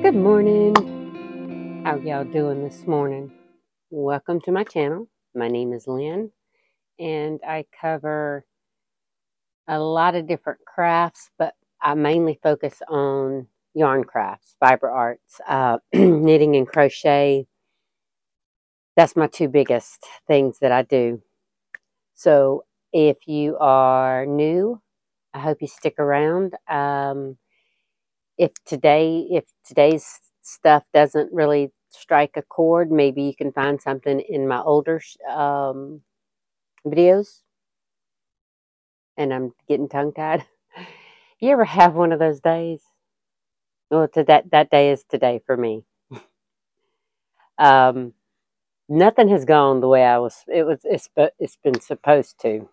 Good morning. How y'all doing this morning? Welcome to my channel. My name is Lynn, and I cover a lot of different crafts, but I mainly focus on yarn crafts, fiber arts, knitting and crochet. That's my two biggest things that I do. So if you are new, I hope you stick around. If today's stuff doesn't really strike a chord, maybe you can find something in my older videos. And I'm getting tongue-tied. You ever have one of those days? Well, that day is today for me. Nothing has gone the way it's been supposed to.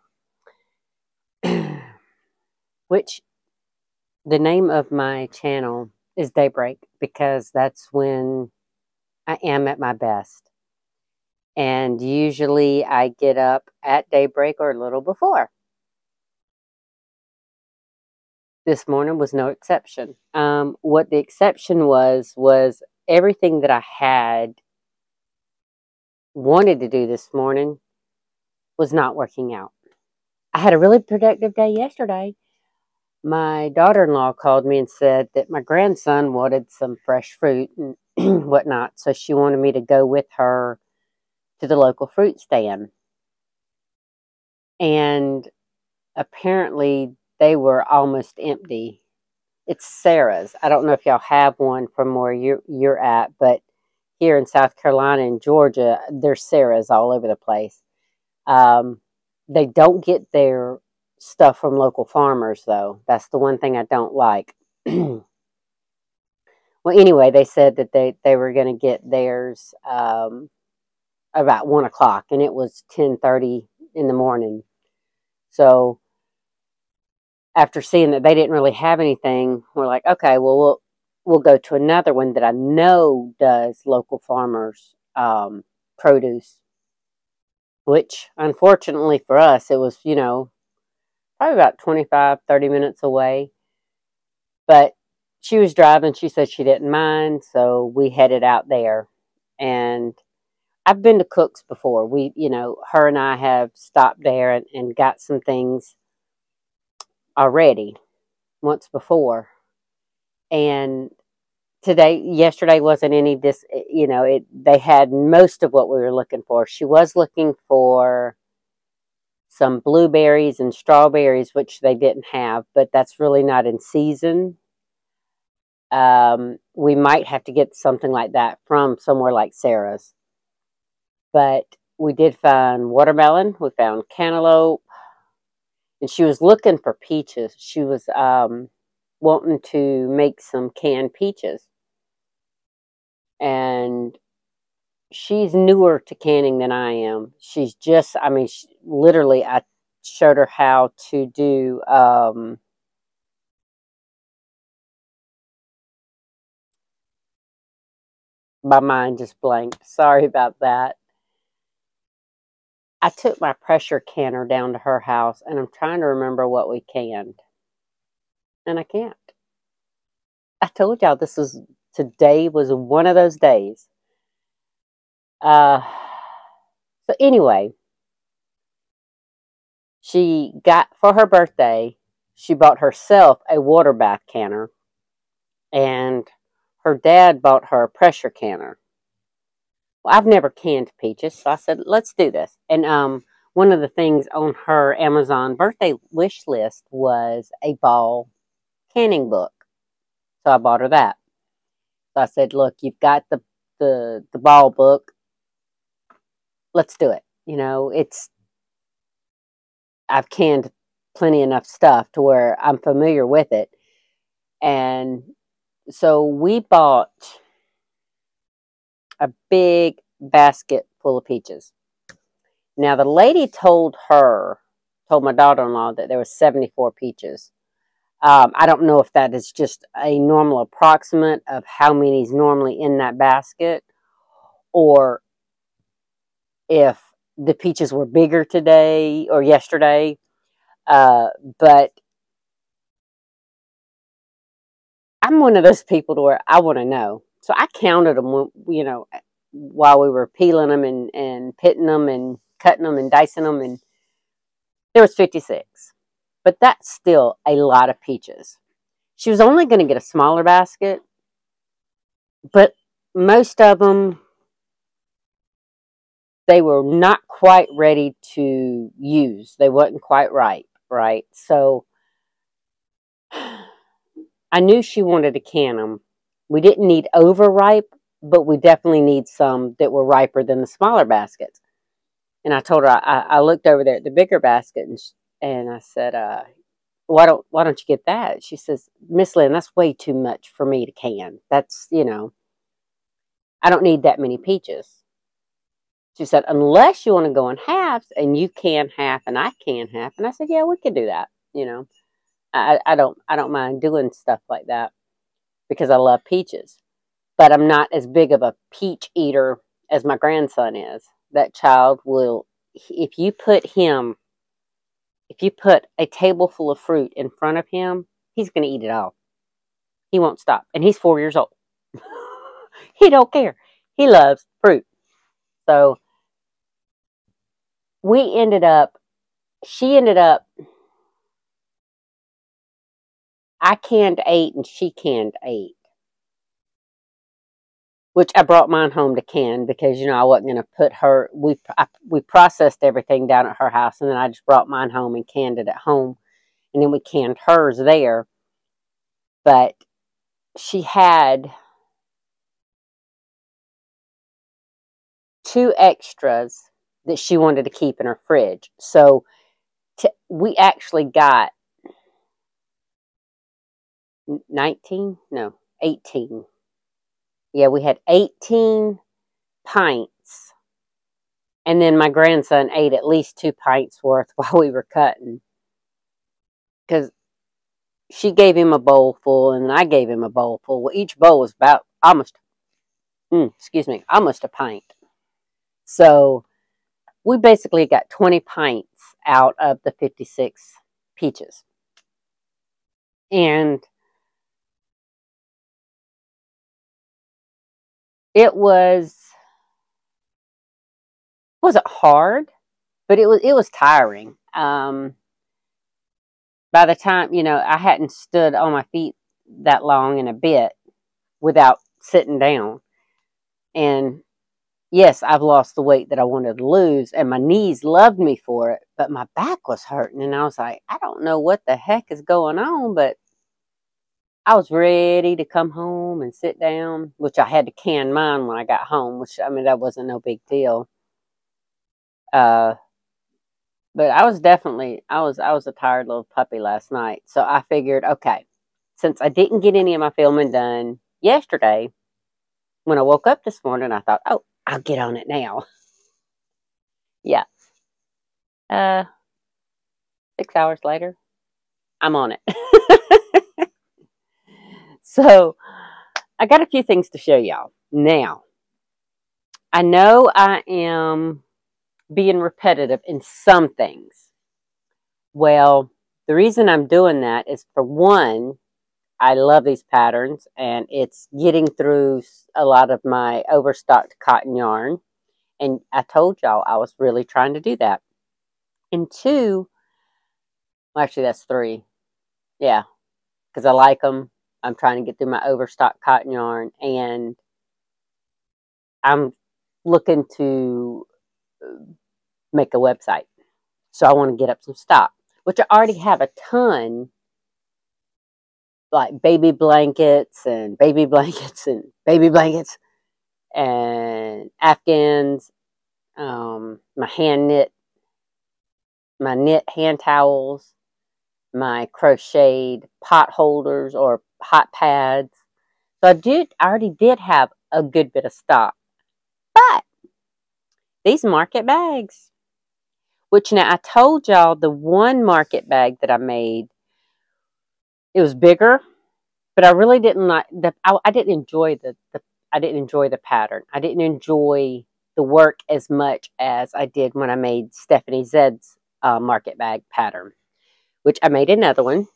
Which the name of my channel is Daybreak, because that's when I am at my best. And usually I get up at daybreak or a little before. This morning was no exception. What the exception was everything that I had wanted to do this morning was not working out. I had a really productive day yesterday. My daughter-in-law called me and said that my grandson wanted some fresh fruit and whatnot, so she wanted me to go with her to the local fruit stand. And apparently they were almost empty. It's Sarah's. I don't know if y'all have one from where you're at, but here in South Carolina and Georgia, there's Sarah's all over the place. They don't get their stuff from local farmers, though. That's the one thing I don't like. Well, anyway, they said that they were going to get theirs about 1 o'clock, and it was 10:30 in the morning. So after seeing that they didn't really have anything, we're like, okay, well, we'll go to another one that I know does local farmers produce, which unfortunately for us, it was, probably about 25, 30 minutes away. But she was driving. She said she didn't mind, so we headed out there. And I've been to Cook's before. Her and I have stopped there and got some things already once before. And yesterday wasn't any they had most of what we were looking for. She was looking for some blueberries and strawberries, which they didn't have, but that's really not in season. We might have to get something like that from somewhere like Sarah's. But we did find watermelon. We found cantaloupe. And she was looking for peaches. She was wanting to make some canned peaches. And she's newer to canning than I am. She's just, literally, I showed her how to do my mind just blanked. Sorry about that. I took my pressure canner down to her house, and I'm trying to remember what we canned. And I can't. I told y'all today was one of those days. So anyway, she got, for her birthday, she bought herself a water bath canner, and her dad bought her a pressure canner. Well, I've never canned peaches, so I said, let's do this. And one of the things on her Amazon birthday wish list was a ball canning book. So I bought her that. So I said, look, you've got the ball book. Let's do it. I've canned plenty enough stuff to where I'm familiar with it. And so we bought a big basket full of peaches. Now, the lady told my daughter-in-law that there was 74 peaches. I don't know if that is just a normal approximate of how many is normally in that basket, or if the peaches were bigger today or yesterday. But I'm one of those people to where I want to know. So I counted them, you know, while we were peeling them and pitting them and cutting them and dicing them, and there was 56. But that's still a lot of peaches. She was only going to get a smaller basket, but most of them, they were not quite ready to use. They wasn't quite ripe, right? So I knew she wanted to can them. We didn't need overripe, but we definitely need some that were riper than the smaller baskets. And I told her, I looked over there at the bigger basket, and I said, why don't you get that? She says, Miss Lynn, that's way too much for me to can. That's, you know, I don't need that many peaches. She said, unless you want to go in halves and you can half and I can half. And I said, yeah, we could do that. You know, I don't mind doing stuff like that because I love peaches, but I'm not as big of a peach eater as my grandson is. That child will, if you put a table full of fruit in front of him, he's going to eat it all. He won't stop. And he's 4 years old. He don't care. He loves fruit. So she ended up, I canned 8 and she canned 8. Which I brought mine home to can because, you know, I wasn't going to put her, we processed everything down at her house, and then I just brought mine home and canned it at home. And then we canned hers there. But she had 2 extras that she wanted to keep in her fridge. So we actually got 18. Yeah, we had 18 pints. And then my grandson ate at least 2 pints worth while we were cutting. Because she gave him a bowl full and I gave him a bowl full. Well, each bowl was about almost a pint. So we basically got 20 pints out of the 56 peaches. And it wasn't hard, but it was tiring. By the time, you know, I hadn't stood on my feet that long in a bit without sitting down. And yes, I've lost the weight that I wanted to lose, and my knees loved me for it, but my back was hurting, and I was like, I don't know what the heck is going on, but I was ready to come home and sit down, which I had to can mine when I got home, which, I mean, that wasn't no big deal. But I was a tired little puppy last night. So I figured, okay, since I didn't get any of my filming done yesterday, when I woke up this morning, I thought, oh, I'll get on it now. Yeah. 6 hours later, I'm on it. So I got a few things to show y'all. Now, I know I am being repetitive in some things. Well, the reason I'm doing that is, for one, I love these patterns, and it's getting through a lot of my overstocked cotton yarn. And I told y'all I was really trying to do that. And 2, well, actually that's 3. Yeah, because I like them. I'm trying to get through my overstocked cotton yarn, and I'm looking to make a website. So I want to get up some stock, which I already have a ton, like baby blankets and baby blankets and baby blankets and Afghans, my knit hand towels, my crocheted pot holders or hot pads. So I already did have a good bit of stock. But these market bags, which now I told y'all the one market bag that I made, it was bigger, but I really didn't like I didn't enjoy the pattern. I didn't enjoy the work as much as I did when I made Stephanie Zed's market bag pattern, which I made another one.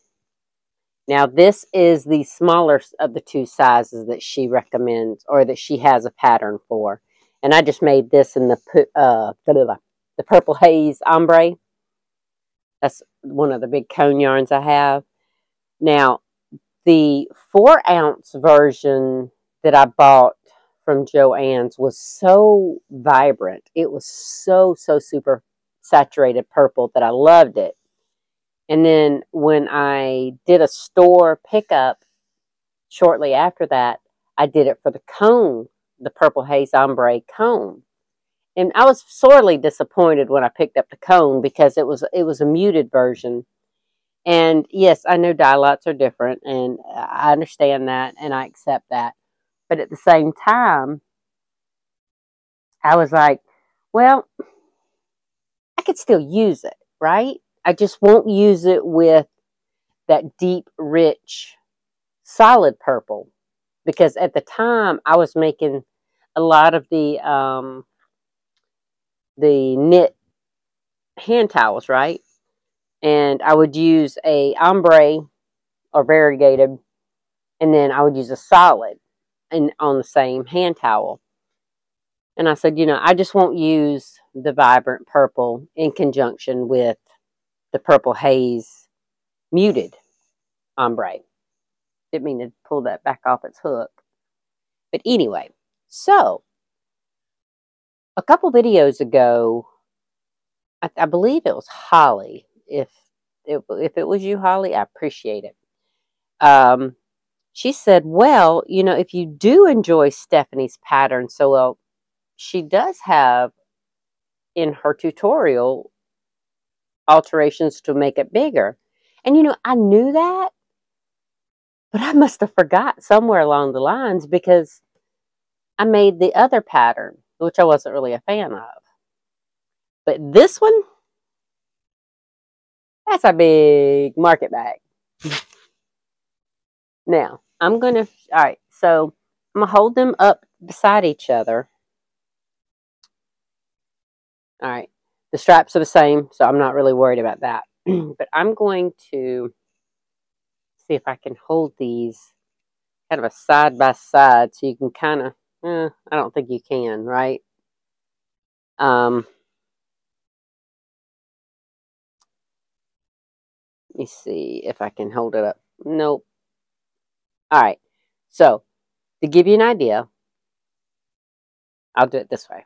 Now, this is the smaller of the two sizes that she recommends, or that she has a pattern for. And I just made this in the Purple Haze Ombre. That's one of the big cone yarns I have. Now, the 4-ounce version that I bought from Joann's was so vibrant. It was so super saturated purple that I loved it. And then when I did a store pickup shortly after that, I did it for the cone, the Purple Haze Ombre cone. And I was sorely disappointed when I picked up the cone because it was a muted version. And yes, I know dye lots are different, and I understand that, and I accept that. But at the same time, I was like, well, I could still use it, right? I just won't use it with that deep, rich, solid purple. Because at the time, I was making a lot of the knit hand towels, right? And I would use a ombre or variegated, and then I would use a solid on the same hand towel. And I said, I just won't use the vibrant purple in conjunction with the Purple Haze muted ombre. Didn't mean to pull that back off its hook. But anyway, so a couple videos ago, I believe it was Holly. If it was you, Holly, I appreciate it. She said, well, if you do enjoy Stephanie's pattern so well, she does have in her tutorial alterations to make it bigger. And, I knew that, but I must have forgot somewhere along the lines because I made the other pattern, which I wasn't really a fan of. But this one, that's a big market bag. Now, all right, so I'm going to hold them up beside each other. All right, the straps are the same, so I'm not really worried about that. But I'm going to see if I can hold these kind of a side by side so you can kind of, I don't think you can, right? Let me see if I can hold it up. Nope. All right, so to give you an idea, I'll do it this way.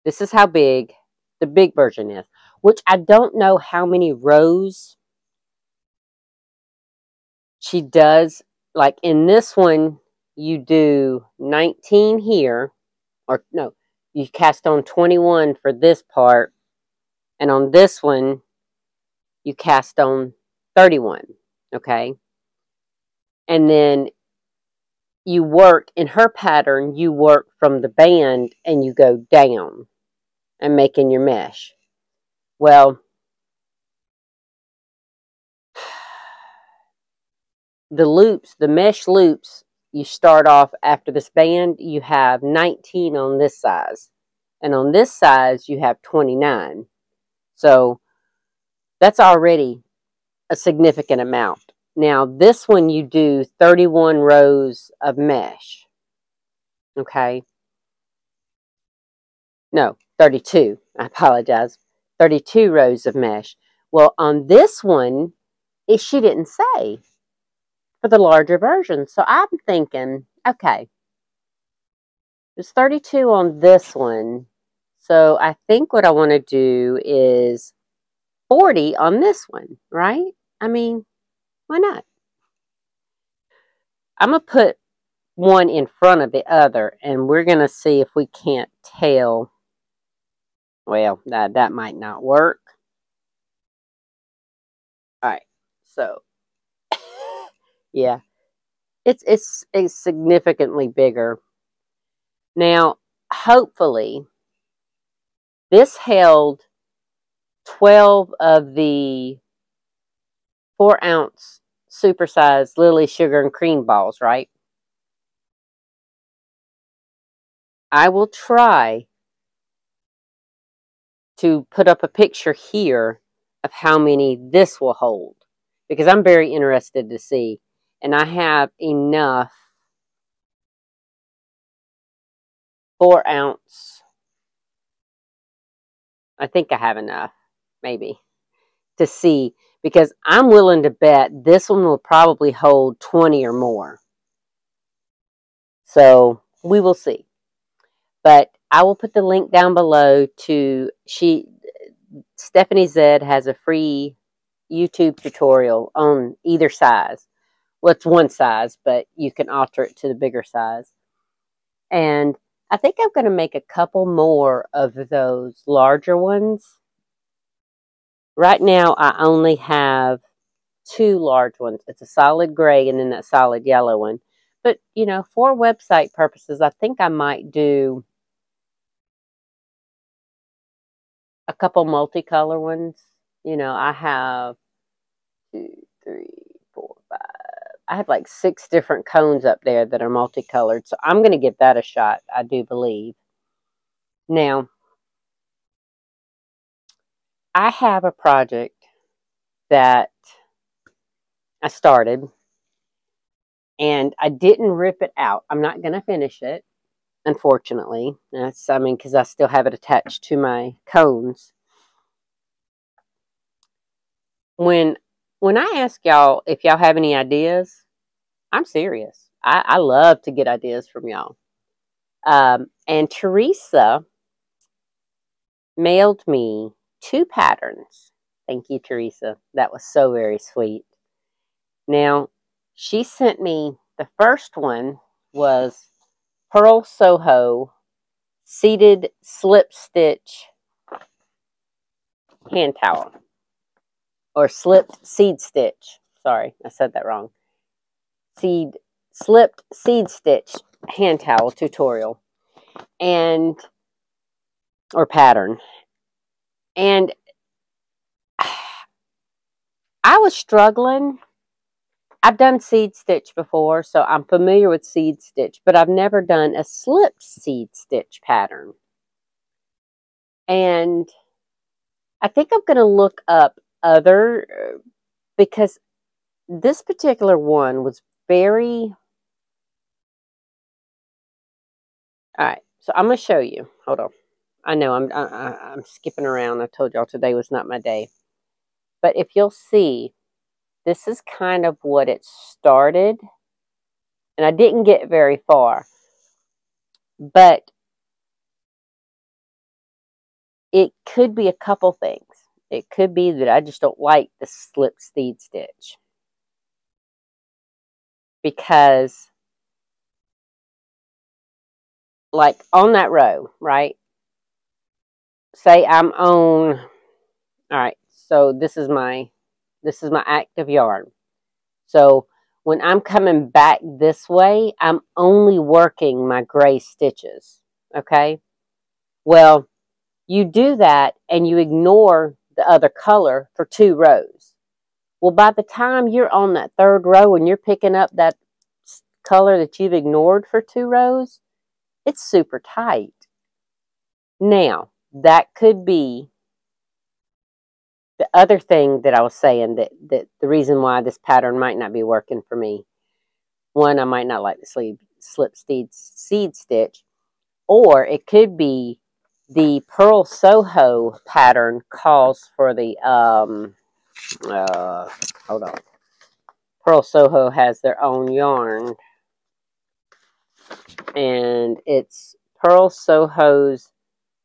This is how big the big version is, which I don't know how many rows she does. Like in this one, you do 19 here, or no, you cast on 21 for this part, and on this one, you cast on 31, okay? And then you work, in her pattern, you work from the band and you go down and making your mesh. Well, the loops, the mesh loops, you start off after this band, you have 19 on this size. And on this size, you have 29. So that's already a significant amount. Now, this one you do 31 rows of mesh. Okay? No, 32. I apologize. 32 rows of mesh. Well, on this one, she didn't say for the larger version. So I'm thinking, okay, there's 32 on this one. So I think what I want to do is 40 on this one, right? I mean, why not? I'm going to put one in front of the other, and we're going to see if we can't tell. Well, that might not work. All right, so yeah, it's significantly bigger. Now, hopefully, this held 12 of the 4-ounce supersized Lily Sugar and Cream balls, right? I will try to put up a picture here of how many this will hold. because I'm very interested to see. And I have enough 4-ounce. I think I have enough, maybe, to see, because I'm willing to bet this one will probably hold 20 or more. So we will see. But I will put the link down below to Stephanie Zed has a free YouTube tutorial on either size. Well, it's one size, but you can alter it to the bigger size. And I think I'm going to make a couple more of those larger ones. Right now, I only have 2 large ones. It's a solid gray and then that solid yellow one. But, you know, for website purposes, I think I might do a couple multicolor ones. You know, I have 2, 3, 4, 5. I have like 6 different cones up there that are multicolored. So I'm going to give that a shot, I do believe. Now, I have a project that I started, and I didn't rip it out. I'm not going to finish it, unfortunately. Because I still have it attached to my cones. When I ask y'all if y'all have any ideas, I'm serious. I love to get ideas from y'all. And Teresa mailed me 2 patterns. Thank you, Teresa. That was so very sweet. Now, she sent me, the first one was Purl Soho seated slip stitch hand towel. Or slipped seed stitch. Sorry, I said that wrong. Slipped seed stitch hand towel tutorial. Or pattern. And I was struggling. I've done seed stitch before, so I'm familiar with seed stitch, but I've never done a slipped seed stitch pattern. And I think I'm going to look up other, because this particular one was very... All right, so I'm going to show you. Hold on. I know I'm skipping around. I told y'all today was not my day. But if you'll see, this is kind of what it started. And I didn't get very far. But it could be a couple things. It could be that I just don't like the slip seed stitch. Because, like, on that row, right? Say I'm on... All right, so this is my active yarn. So when I'm coming back this way, I'm only working my gray stitches, okay? Well, you do that and you ignore the other color for 2 rows. Well, by the time you're on that 3rd row and you're picking up that color that you've ignored for 2 rows, it's super tight. Now, that could be the other thing that I was saying, that the reason why this pattern might not be working for me. One, I might not like the slip seed stitch. Or it could be the Purl Soho pattern calls for the, hold on. Purl Soho has their own yarn. And it's Purl Soho's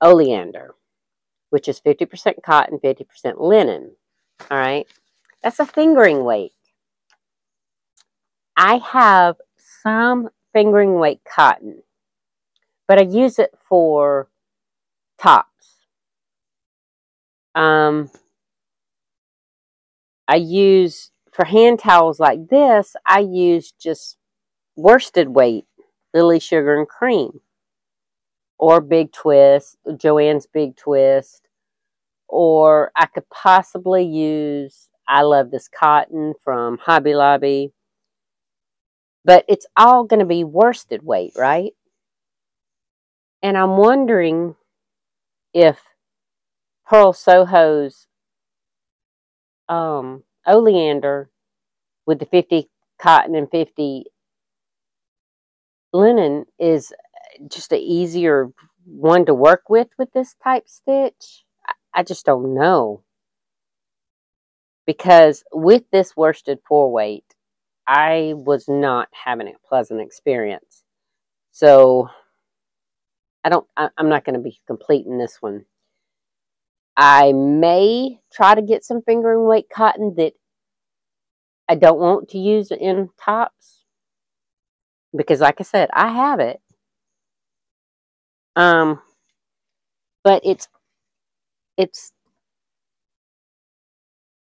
Oleander, which is 50% cotton, 50% linen. All right. That's a fingering weight. I have some fingering weight cotton, but I use it for tops. I use, for hand towels like this, I use just worsted weight, Lily Sugar and Cream, or Big Twist, Joann's Big Twist, or I could possibly use, I love this cotton from Hobby Lobby, but it's all going to be worsted weight, right? And I'm wondering if Purl Soho's Oleander with the 50 cotton and 50 linen is just an easier one to work with this type stitch. I just don't know. Because with this worsted 4-weight, I was not having a pleasant experience. So I'm not going to be completing this one. I may try to get some fingering weight cotton that I don't want to use in tops. Because like I said, I have it. But it's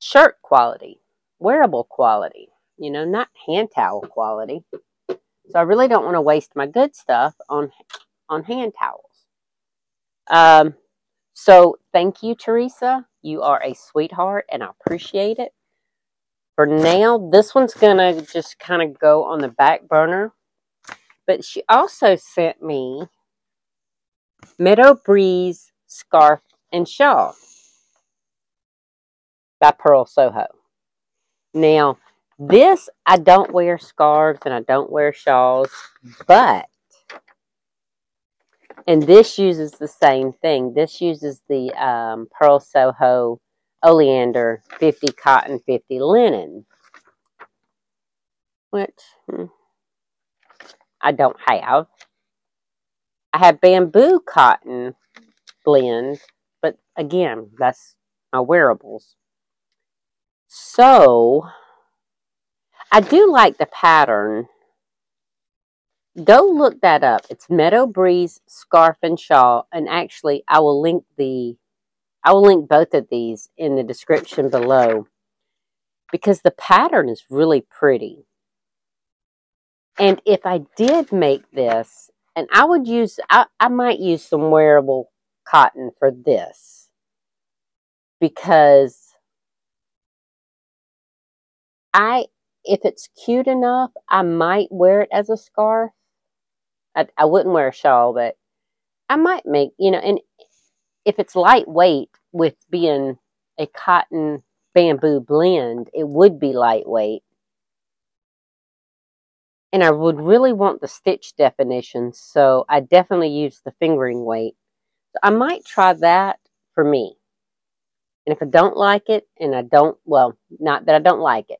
shirt quality, wearable quality, you know, not hand towel quality. So I really don't want to waste my good stuff on hand towels. So thank you, Teresa. You are a sweetheart, and I appreciate it. For now, this one's going to just kind of go on the back burner. But she also sent me Meadow Breeze Scarf and Shawl by Purl Soho. Now, this, I don't wear scarves and I don't wear shawls, but, and this uses the same thing. This uses the Purl Soho Oleander 50 cotton, 50 linen, which I don't have. I have bamboo cotton blends, but again, that's my wearables. So, I do like the pattern. Go look that up. It's Meadow Breeze Scarf and Shawl, and actually, I will link both of these in the description below because the pattern is really pretty. And if I did make this, and I would use, I might use some wearable cotton for this because if it's cute enough, I might wear it as a scarf. I wouldn't wear a shawl, but I might make, you know, and if it's lightweight with being a cotton bamboo blend, it would be lightweight. And I would really want the stitch definition, so I definitely use the fingering weight. So I might try that for me. And if I don't like it, and I don't, well, not that I don't like it.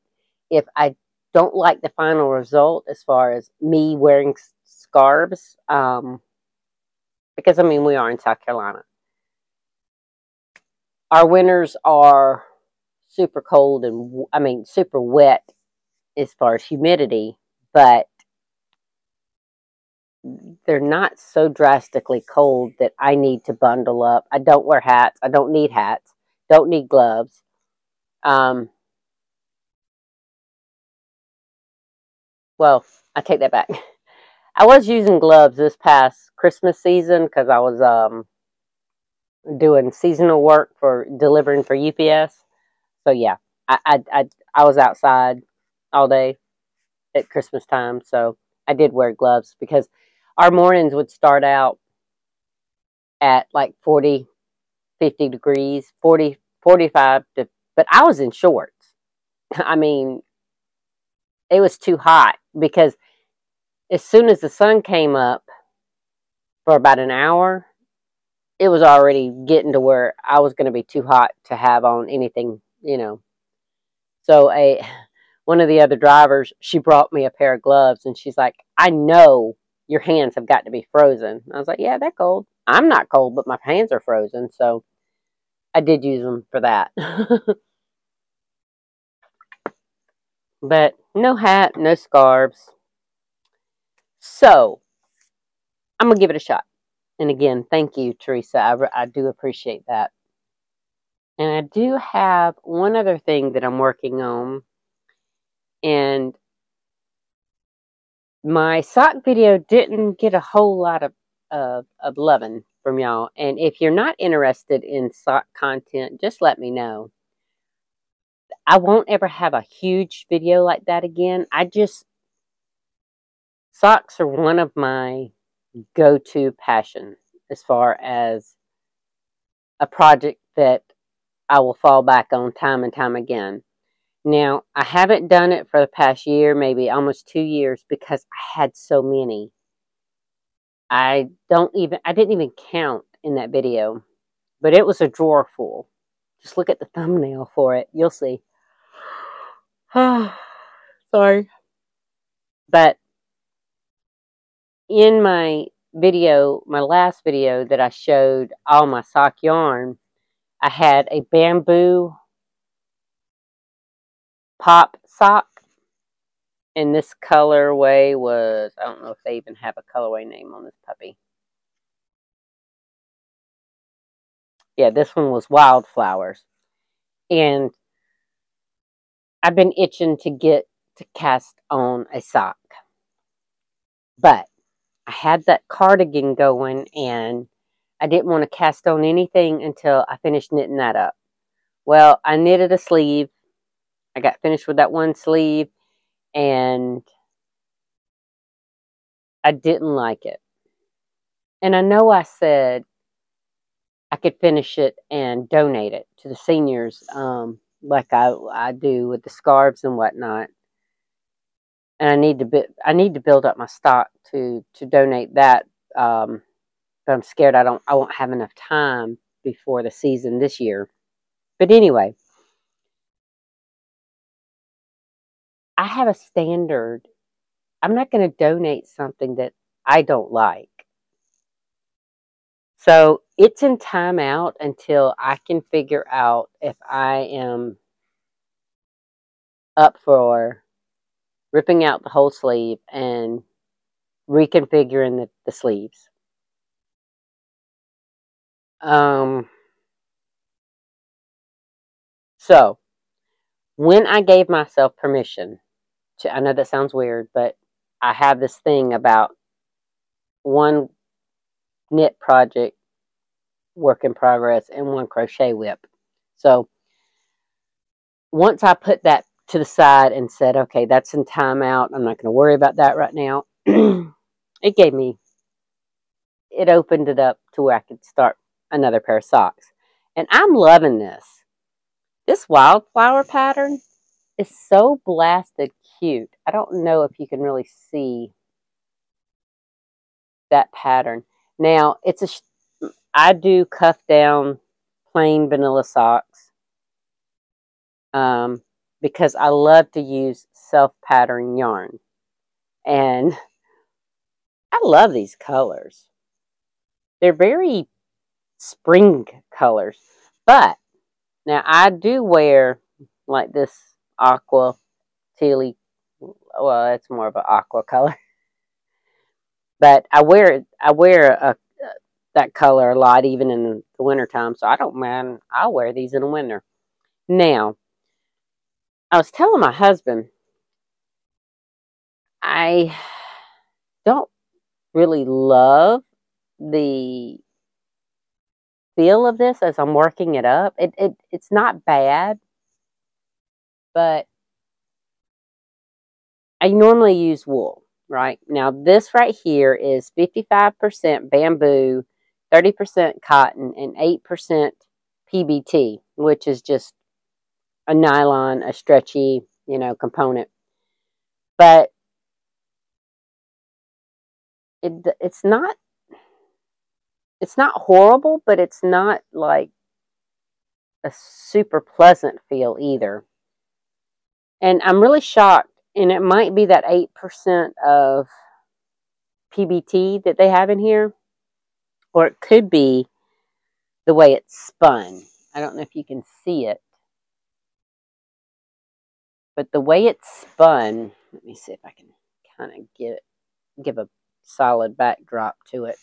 If I don't like the final result as far as me wearing scarves, because, I mean, we are in South Carolina. Our winters are super cold and, I mean, super wet as far as humidity, but they're not so drastically cold that I need to bundle up. I don't wear hats. I don't need hats. Don't need gloves. Well, I take that back. I was using gloves this past Christmas season because I was doing seasonal work for delivering for UPS. So yeah, I was outside all day at Christmas time, so I did wear gloves because our mornings would start out at like 40, 50 degrees, 40, 45, but I was in shorts. I mean, it was too hot because as soon as the sun came up for about an hour, it was already getting to where I was going to be too hot to have on anything, you know. So one of the other drivers, she brought me a pair of gloves, and she's like, I know your hands have got to be frozen. I was like, yeah, they're cold. I'm not cold, but my hands are frozen. So I did use them for that. But no hat, no scarves. So I'm going to give it a shot. And again, thank you, Teresa. I do appreciate that. And I do have one other thing that I'm working on. And my sock video didn't get a whole lot of loving from y'all. And if you're not interested in sock content, just let me know. I won't ever have a huge video like that again. Socks are one of my go-to passion as far as a project that I will fall back on time and time again. Now, I haven't done it for the past year, maybe almost 2 years, because I had so many. I didn't even count in that video, but it was a drawer full. Just look at the thumbnail for it. You'll see. Sorry. But in my video, my last video that I showed all my sock yarn, I had a bamboo pop sock. And this colorway was, I don't know if they even have a colorway name on this puppy. Yeah, this one was Wildflowers. And I've been itching to get to cast on a sock. But I had that cardigan going, and I didn't want to cast on anything until I finished knitting that up. Well, I knitted a sleeve. I got finished with that one sleeve, and I didn't like it. And I know I said I could finish it and donate it to the seniors, like I do with the scarves and whatnot. And I need to build up my stock to donate that. But I'm scared I won't have enough time before the season this year. But anyway, I have a standard. I'm not going to donate something that I don't like. So it's in timeout until I can figure out if I am up for ripping out the whole sleeve and reconfiguring the sleeves. So when I gave myself permission to, I know that sounds weird, but I have this thing about one knit project, work in progress, and one crochet whip. So once I put that to the side and said, okay, that's in timeout, I'm not going to worry about that right now, it opened it up to where I could start another pair of socks. And I'm loving this. This wildflower pattern is so blasted cute. I don't know if you can really see that pattern. Now, I do cuff down plain vanilla socks because I love to use self-pattern yarn. And I love these colors. They're very spring colors. But now I do wear like this aqua tealy. Well, it's more of an aqua color. But I wear that color a lot, even in the wintertime. So I don't mind. I'll wear these in the winter. Now, I was telling my husband, I don't really love the feel of this as I'm working it up. It's not bad, but I normally use wool, right? Now, this right here is 55% bamboo, 30% cotton, and 8% PBT, which is just a nylon, a stretchy, component. But it's not horrible, but it's not like a super pleasant feel either. And I'm really shocked. And it might be that 8% of PBT that they have in here. Or it could be the way it's spun. I don't know if you can see it. But the way it's spun, let me see if I can kind of give a solid backdrop to it.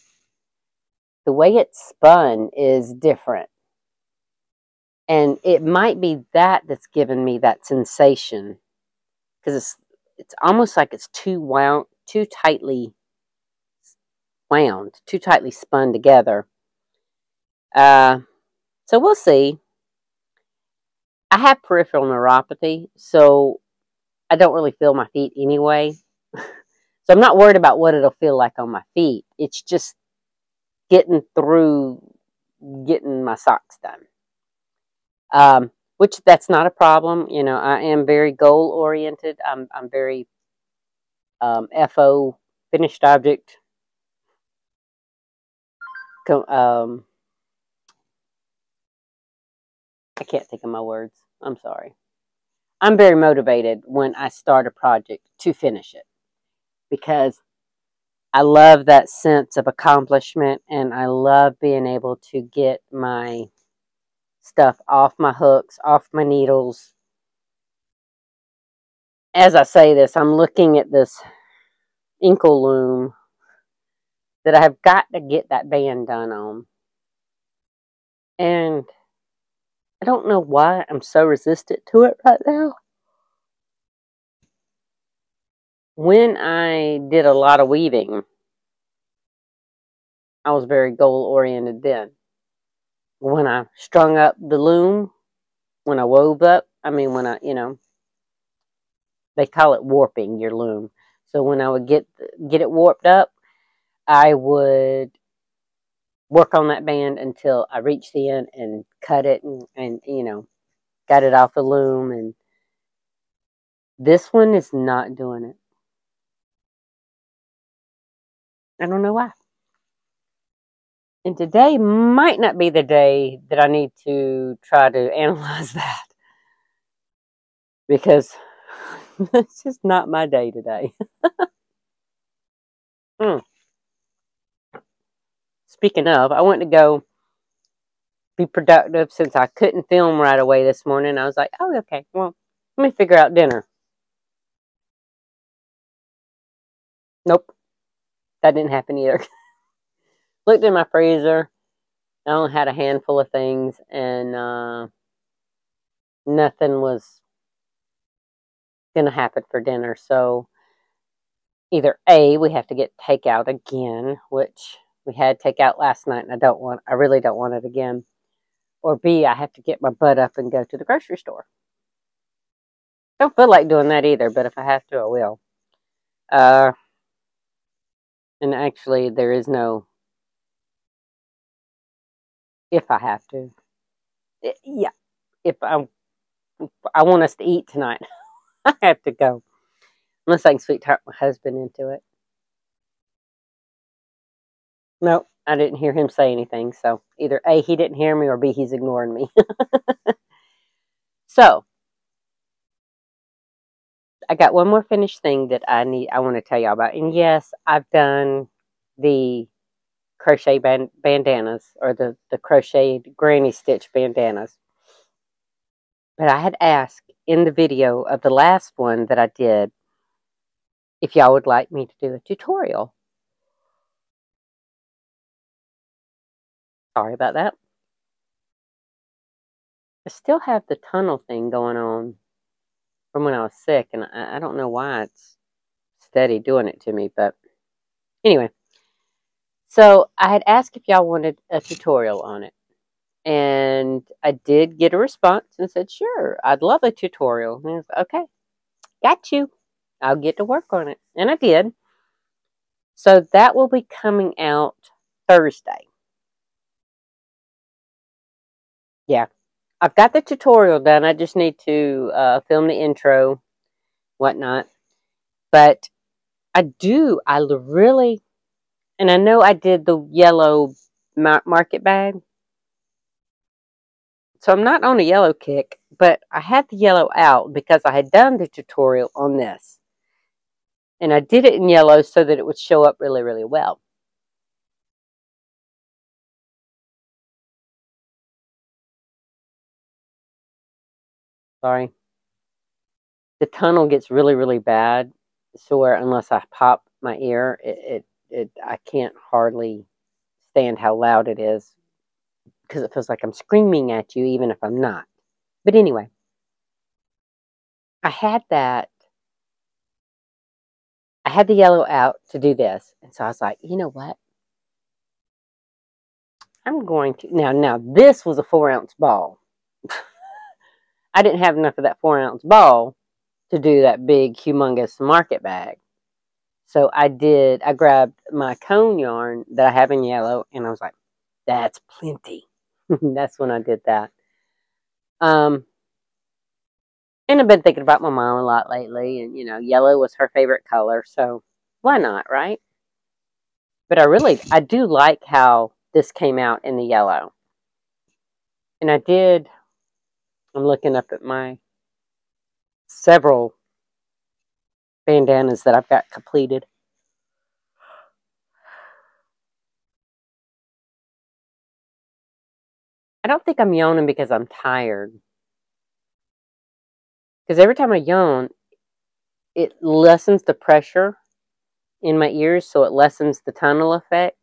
The way it's spun is different. And it might be that's giving me that sensation. Because it's almost like it's too tightly wound, too tightly spun together. So we'll see. I have peripheral neuropathy, so I don't really feel my feet anyway. So I'm not worried about what it'll feel like on my feet. It's just getting my socks done. which that's not a problem. You know, I am very goal oriented. I'm very FO, finished object. I can't think of my words. I'm sorry. I'm very motivated when I start a project to finish it because I love that sense of accomplishment, and I love being able to get my stuff off my hooks, off my needles. As I say this, I'm looking at this inkle loom that I have got to get that band done on. And I don't know why I'm so resistant to it right now. When I did a lot of weaving, I was very goal oriented then. When I strung up the loom, when I wove up, when I, they call it warping your loom. So when I would get it warped up, I would work on that band until I reached the end and cut it and got it off the loom. And this one is not doing it. I don't know why. And today might not be the day that I need to try to analyze that, because it's just not my day today. Speaking of, I went to go be productive since I couldn't film right away this morning. I was like, oh, okay, well, let me figure out dinner. Nope, that didn't happen either. Looked in my freezer. I only had a handful of things, and nothing was going to happen for dinner. So either A, we have to get takeout again, which we had takeout last night, and I really don't want it again. Or B, I have to get my butt up and go to the grocery store. Don't feel like doing that either, but if I have to, I will. And actually, there is no if I have to. Yeah, if I want us to eat tonight, I have to go. Unless I can sweet-talk my husband into it. Nope, I didn't hear him say anything. So either A, he didn't hear me, or B, he's ignoring me. So I got one more finished thing that I want to tell y'all about. And yes, I've done the crochet bandanas, or the crocheted granny stitch bandanas. But I had asked in the video of the last one that I did if y'all would like me to do a tutorial. Sorry about that. I still have the tunnel thing going on from when I was sick, and I don't know why it's steady doing it to me, but anyway. So I had asked if y'all wanted a tutorial on it, and I did get a response and said, sure, I'd love a tutorial. And I was like, okay, got you. I'll get to work on it. And I did. So that will be coming out Thursday. Yeah. I've got the tutorial done. I just need to film the intro, whatnot. But I really, and I know I did the yellow market bag. So I'm not on a yellow kick, but I had the yellow out because I had done the tutorial on this. And I did it in yellow so that it would show up really, really well. Sorry. The tunnel gets really, really bad. So where unless I pop my ear, I can't hardly stand how loud it is, because it feels like I'm screaming at you even if I'm not. But anyway, I had the yellow out to do this. And so I was like, you know what? I'm going to, now this was a 4-ounce ball. I didn't have enough of that 4-ounce ball to do that big, humongous market bag. So I grabbed my cone yarn that I have in yellow, and I was like, that's plenty. That's when I did that. And I've been thinking about my mom a lot lately, and yellow was her favorite color, so why not, right? But I do like how this came out in the yellow. And I'm looking up at my several bandanas that I've got completed. I don't think I'm yawning because I'm tired. Because every time I yawn, it lessens the pressure in my ears, so it lessens the tunnel effect.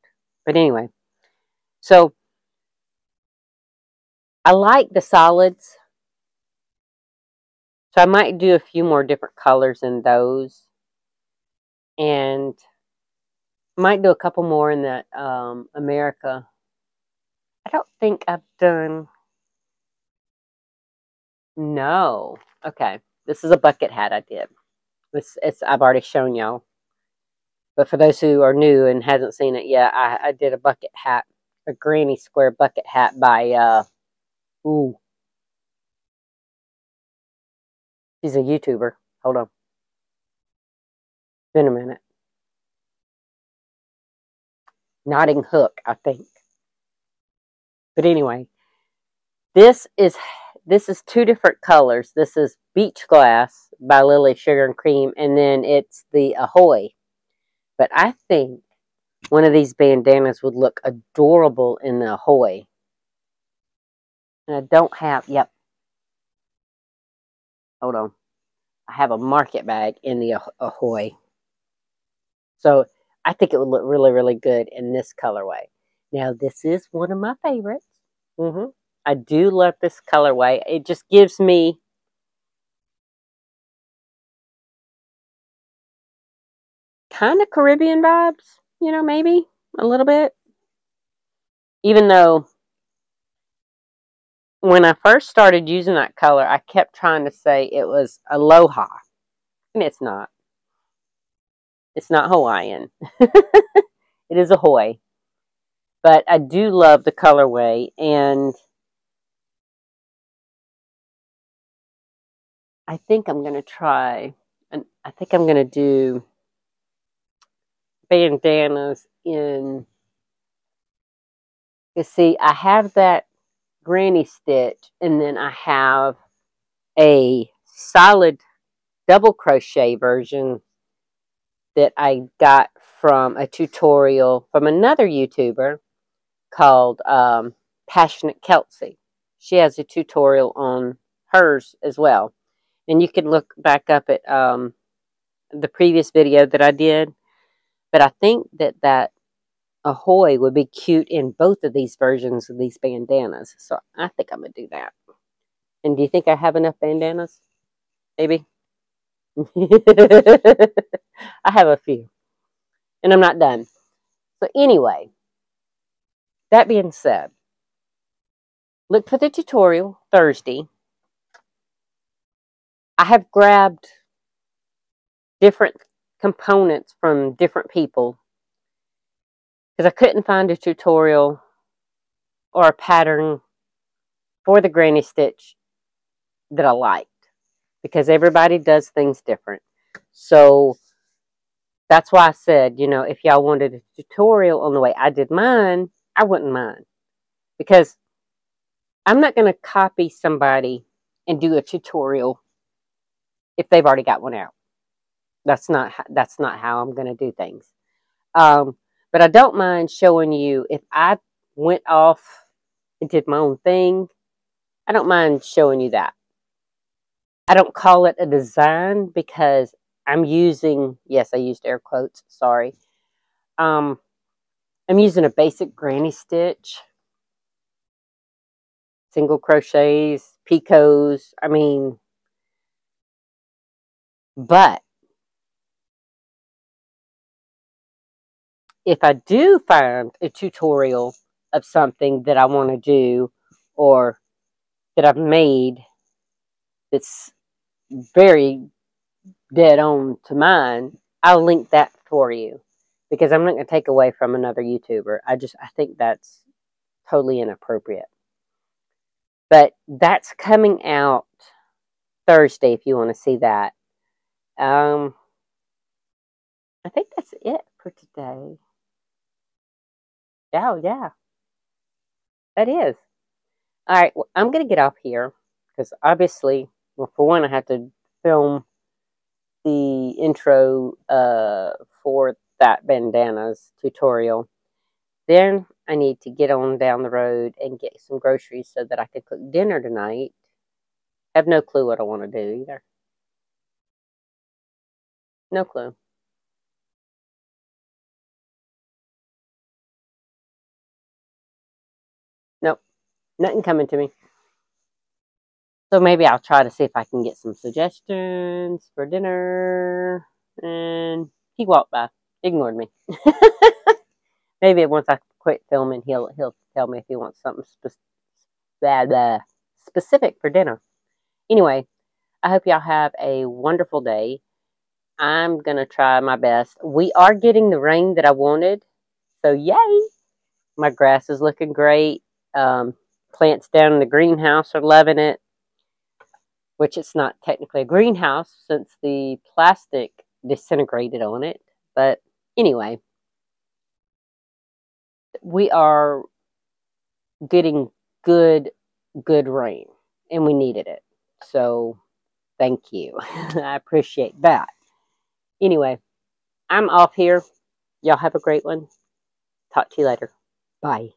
But anyway, so I like the solids. So I might do a few more different colors in those. And might do a couple more in that America. I don't think I've done... No. Okay. This is a bucket hat I did. I've already shown y'all. But for those who are new and hasn't seen it yet, I did a bucket hat. A granny square bucket hat by... She's a YouTuber. Hold on. Been a minute. Knotting Hook, I think. But anyway, this is two different colors. This is Beach Glass by Lily Sugar and Cream, and then it's the Ahoy. But I think one of these bandanas would look adorable in the Ahoy. And I don't have... Yep. Hold on. I have a market bag in the Ahoy. So I think it would look really, really good in this colorway. Now, this is one of my favorites. I do love this colorway. It just gives me kind of Caribbean vibes, maybe a little bit. Even though when I first started using that color, I kept trying to say it was Aloha. And it's not. It's not Hawaiian. It is Ahoy. But I do love the colorway, and I think I'm going to try, and I think I'm going to do bandanas in... You see, I have that granny stitch, and then I have a solid double crochet version that I got from a tutorial from another YouTuber called Passionate Kelsey. She has a tutorial on hers as well. And you can look back up at the previous video that I did. But I think that Ahoy would be cute in both of these versions of these bandanas. So I think I'm going to do that. And do you think I have enough bandanas? Maybe? I have a few. And I'm not done. So anyway, that being said, look for the tutorial Thursday. I have grabbed different components from different people because I couldn't find a tutorial or a pattern for the granny stitch that I liked, because everybody does things different. So that's why I said, if y'all wanted a tutorial on the way I did mine, I wouldn't mind, because I'm not going to copy somebody and do a tutorial if they've already got one out. That's not how I'm going to do things. But I don't mind showing you if I went off and did my own thing. I don't mind showing you that. I don't call it a design because I'm using... Yes, I used air quotes. Sorry. I'm using a basic granny stitch. Single crochets, picots. But if I do find a tutorial of something that I want to do or that I've made that's very dead on to mine, I'll link that for you, because I'm not going to take away from another YouTuber. I think that's totally inappropriate. But that's coming out Thursday if you want to see that. I think that's it for today. Oh, yeah, that is. All right, well, I'm going to get off here because obviously, well, for one, I have to film the intro for that bandanas tutorial. Then I need to get on down the road and get some groceries so that I can cook dinner tonight. I have no clue what I want to do either. No clue. Nope. Nothing coming to me. So maybe I'll try to see if I can get some suggestions for dinner. And he walked by, ignored me. Maybe once I quit filming, he'll tell me if he wants something specific for dinner. Anyway, I hope y'all have a wonderful day. I'm gonna try my best. We are getting the rain that I wanted, so yay! My grass is looking great. Plants down in the greenhouse are loving it, which it's not technically a greenhouse since the plastic disintegrated on it. But anyway, we are getting good rain, and we needed it. So thank you. I appreciate that. Anyway, I'm off here. Y'all have a great one. Talk to you later. Bye.